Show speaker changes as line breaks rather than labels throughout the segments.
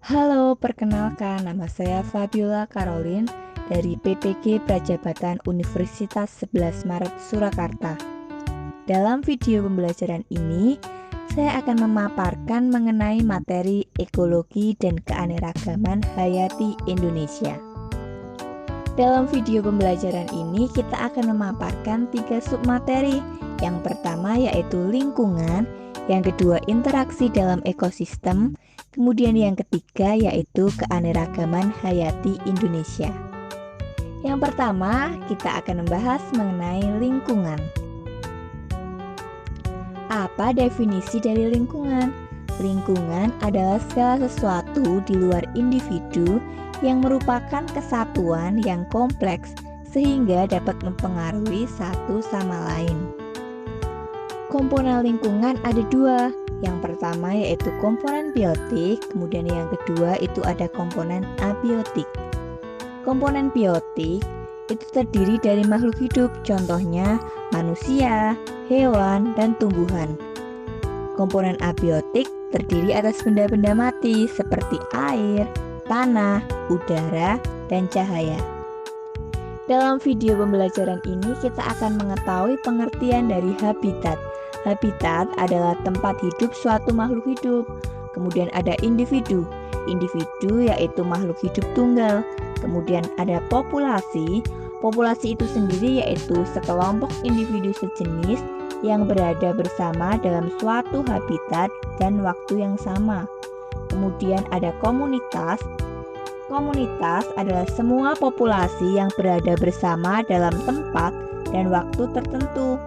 Halo, perkenalkan nama saya Fabiola Caroline dari PPG Prajabatan Universitas 11 Maret Surakarta. Dalam video pembelajaran ini, saya akan memaparkan mengenai materi ekologi dan keanekaragaman hayati Indonesia. Dalam video pembelajaran ini, kita akan memaparkan 3 submateri. Yang pertama yaitu lingkungan, yang kedua interaksi dalam ekosistem, kemudian yang ketiga yaitu keanekaragaman hayati Indonesia. Yang pertama, kita akan membahas mengenai lingkungan. Apa definisi dari lingkungan? Lingkungan adalah segala sesuatu di luar individu yang merupakan kesatuan yang kompleks sehingga dapat mempengaruhi satu sama lain. Komponen lingkungan ada 2. Yang pertama yaitu komponen biotik, kemudian yang kedua itu ada komponen abiotik. Komponen biotik itu terdiri dari makhluk hidup, contohnya manusia, hewan, dan tumbuhan. Komponen abiotik terdiri atas benda-benda mati seperti air, tanah, udara, dan cahaya. Dalam video pembelajaran ini kita akan mengetahui pengertian dari habitat. Habitat adalah tempat hidup suatu makhluk hidup. Kemudian ada individu. Individu yaitu makhluk hidup tunggal. Kemudian ada populasi. Populasi itu sendiri yaitu sekelompok individu sejenis yang berada bersama dalam suatu habitat dan waktu yang sama. Kemudian ada komunitas. Komunitas adalah semua populasi yang berada bersama dalam tempat dan waktu tertentu.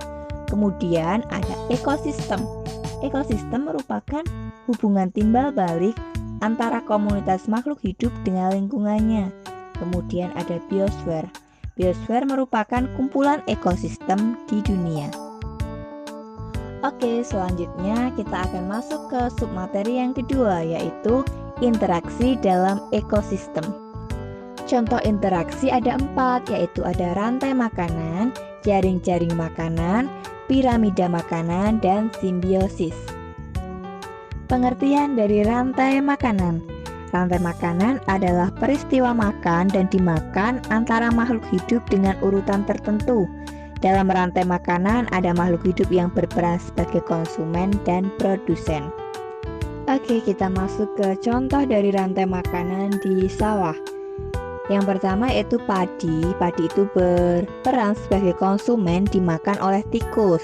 Kemudian ada ekosistem. Ekosistem merupakan hubungan timbal balik antara komunitas makhluk hidup dengan lingkungannya. Kemudian ada biosfer. Biosfer merupakan kumpulan ekosistem di dunia. Oke, selanjutnya kita akan masuk ke submateri yang kedua, yaitu interaksi dalam ekosistem. Contoh interaksi ada 4, yaitu ada rantai makanan, jaring-jaring makanan, piramida makanan, dan simbiosis. Pengertian dari rantai makanan. Rantai makanan adalah peristiwa makan dan dimakan antara makhluk hidup dengan urutan tertentu. Dalam rantai makanan ada makhluk hidup yang berperan sebagai konsumen dan produsen. Oke, kita masuk ke contoh dari rantai makanan di sawah. Yang pertama yaitu padi. Padi itu berperan sebagai konsumen dimakan oleh tikus.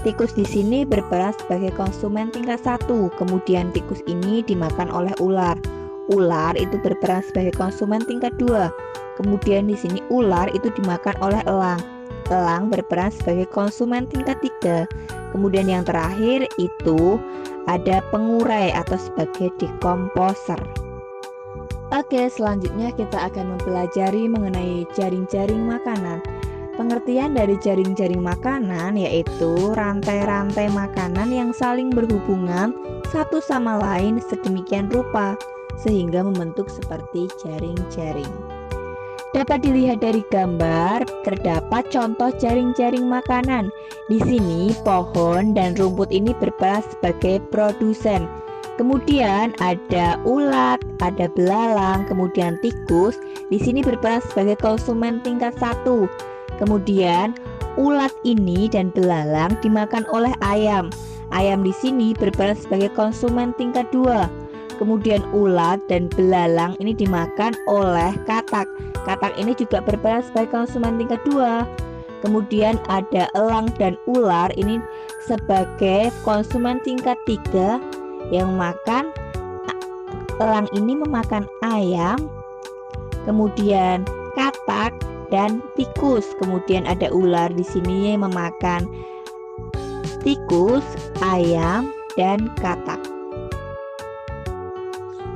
Tikus di sini berperan sebagai konsumen tingkat 1. Kemudian tikus ini dimakan oleh ular. Ular itu berperan sebagai konsumen tingkat 2. Kemudian di sini ular itu dimakan oleh elang. Elang berperan sebagai konsumen tingkat 3. Kemudian yang terakhir itu ada pengurai atau sebagai dekomposer. Oke, selanjutnya kita akan mempelajari mengenai jaring-jaring makanan. Pengertian dari jaring-jaring makanan yaitu rantai-rantai makanan yang saling berhubungan satu sama lain sedemikian rupa sehingga membentuk seperti jaring-jaring. Dapat dilihat dari gambar, terdapat contoh jaring-jaring makanan. Di sini pohon dan rumput ini berperan sebagai produsen. Kemudian ada ulat, ada belalang, kemudian tikus. Di sini berperan sebagai konsumen tingkat 1. Kemudian ulat ini dan belalang dimakan oleh ayam. Ayam di sini berperan sebagai konsumen tingkat 2. Kemudian ulat dan belalang ini dimakan oleh katak. Katak ini juga berperan sebagai konsumen tingkat 2. Kemudian ada elang dan ular ini sebagai konsumen tingkat 3 yang makan. Elang ini memakan ayam, kemudian katak dan tikus. Kemudian ada ular di sini yang memakan tikus, ayam, dan katak.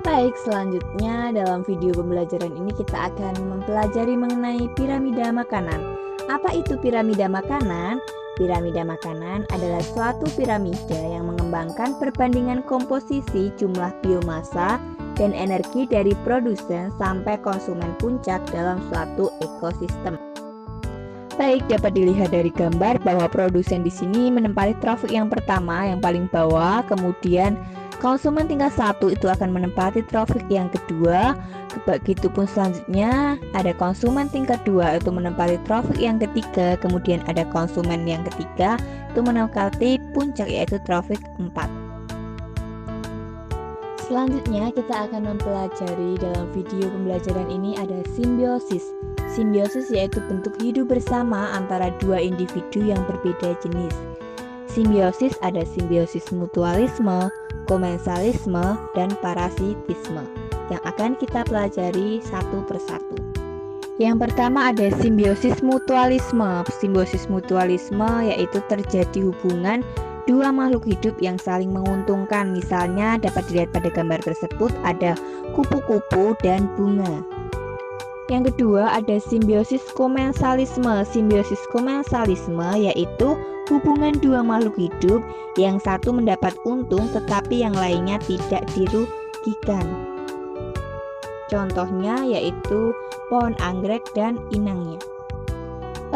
Baik, selanjutnya dalam video pembelajaran ini kita akan mempelajari mengenai piramida makanan. Apa itu piramida makanan? Piramida makanan adalah suatu piramida yang mengembangkan perbandingan komposisi jumlah biomasa dan energi dari produsen sampai konsumen puncak dalam suatu ekosistem. Baik, dapat dilihat dari gambar bahwa produsen di sini menempati trafik yang pertama yang paling bawah, kemudian Konsumen tingkat 1 itu akan menempati trofik yang kedua. Begitupun selanjutnya ada konsumen tingkat 2 itu menempati trofik yang ketiga. Kemudian ada konsumen yang ketiga itu menempati puncak yaitu trofik 4. Selanjutnya kita akan mempelajari dalam video pembelajaran ini ada simbiosis. Simbiosis yaitu bentuk hidup bersama antara dua individu yang berbeda jenis. Simbiosis ada simbiosis mutualisme, komensalisme, dan parasitisme yang akan kita pelajari satu persatu. Yang pertama ada simbiosis mutualisme. Simbiosis mutualisme yaitu terjadi hubungan dua makhluk hidup yang saling menguntungkan. Misalnya dapat dilihat pada gambar tersebut ada kupu-kupu dan bunga. Yang kedua ada simbiosis komensalisme. Simbiosis komensalisme yaitu hubungan dua makhluk hidup yang satu mendapat untung tetapi yang lainnya tidak dirugikan. Contohnya yaitu pohon anggrek dan inangnya.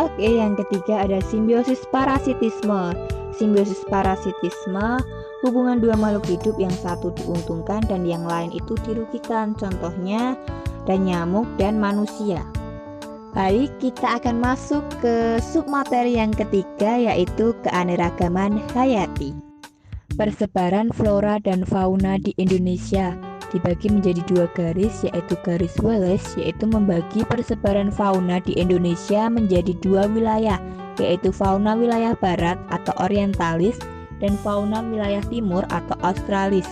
Oke, yang ketiga ada simbiosis parasitisme. Simbiosis parasitisme hubungan dua makhluk hidup yang satu diuntungkan dan yang lain itu dirugikan. Contohnya ada nyamuk dan manusia. Baik, kita akan masuk ke submateri yang ketiga yaitu keanekaragaman hayati. Persebaran flora dan fauna di Indonesia dibagi menjadi dua garis yaitu garis Wallace yaitu membagi persebaran fauna di Indonesia menjadi dua wilayah yaitu fauna wilayah barat atau orientalis dan fauna wilayah timur atau australis.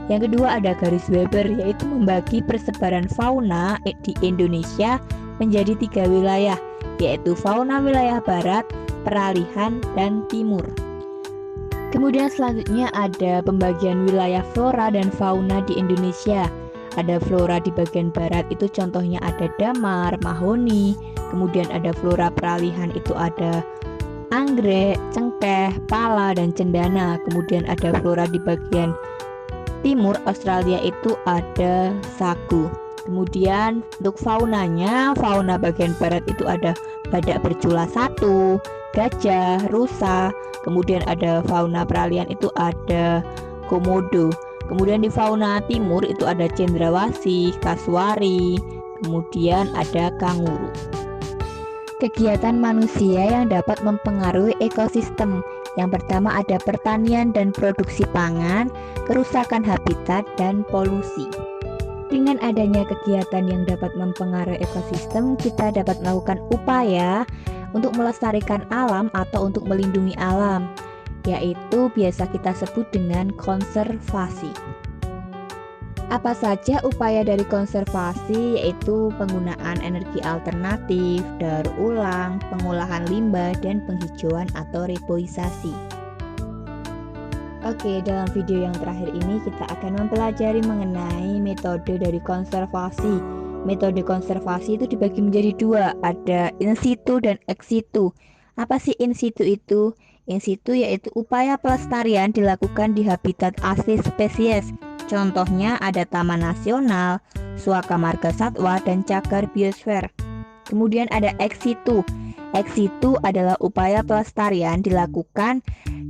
Yang kedua ada garis Weber yaitu membagi persebaran fauna di Indonesia menjadi tiga wilayah yaitu fauna wilayah barat, peralihan, dan timur. Kemudian selanjutnya ada pembagian wilayah flora dan fauna di Indonesia. Ada flora di bagian barat itu contohnya ada damar, mahoni. Kemudian ada flora peralihan itu ada anggrek, cengkeh, pala, dan cendana. Kemudian ada flora di bagian timur Australia itu ada sagu. Kemudian untuk faunanya, fauna bagian barat itu ada badak bercula 1, gajah, rusa. Kemudian ada fauna peralihan itu ada komodo. Kemudian di fauna timur itu ada cendrawasih, kasuari. Kemudian ada kanguru. Kegiatan manusia yang dapat mempengaruhi ekosistem. Yang pertama ada pertanian dan produksi pangan, kerusakan habitat, dan polusi. Dengan adanya kegiatan yang dapat mempengaruhi ekosistem, kita dapat melakukan upaya untuk melestarikan alam atau untuk melindungi alam, yaitu biasa kita sebut dengan konservasi. Apa saja upaya dari konservasi? Yaitu penggunaan energi alternatif, daur ulang, pengolahan limbah, dan penghijauan atau reboisasi. Oke, dalam video yang terakhir ini kita akan mempelajari mengenai metode dari konservasi. Metode konservasi itu dibagi menjadi dua, ada in situ dan ex situ. Apa sih in situ itu? In situ yaitu upaya pelestarian dilakukan di habitat asli spesies. Contohnya ada Taman Nasional, Suaka Marga Satwa, dan Cagar Biosfer. Kemudian ada ex situ. Ex situ adalah upaya pelestarian dilakukan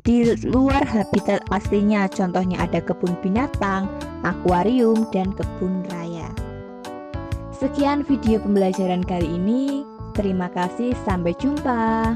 di luar habitat aslinya. Contohnya ada kebun binatang, akuarium, dan kebun raya. Sekian video pembelajaran kali ini. Terima kasih, sampai jumpa.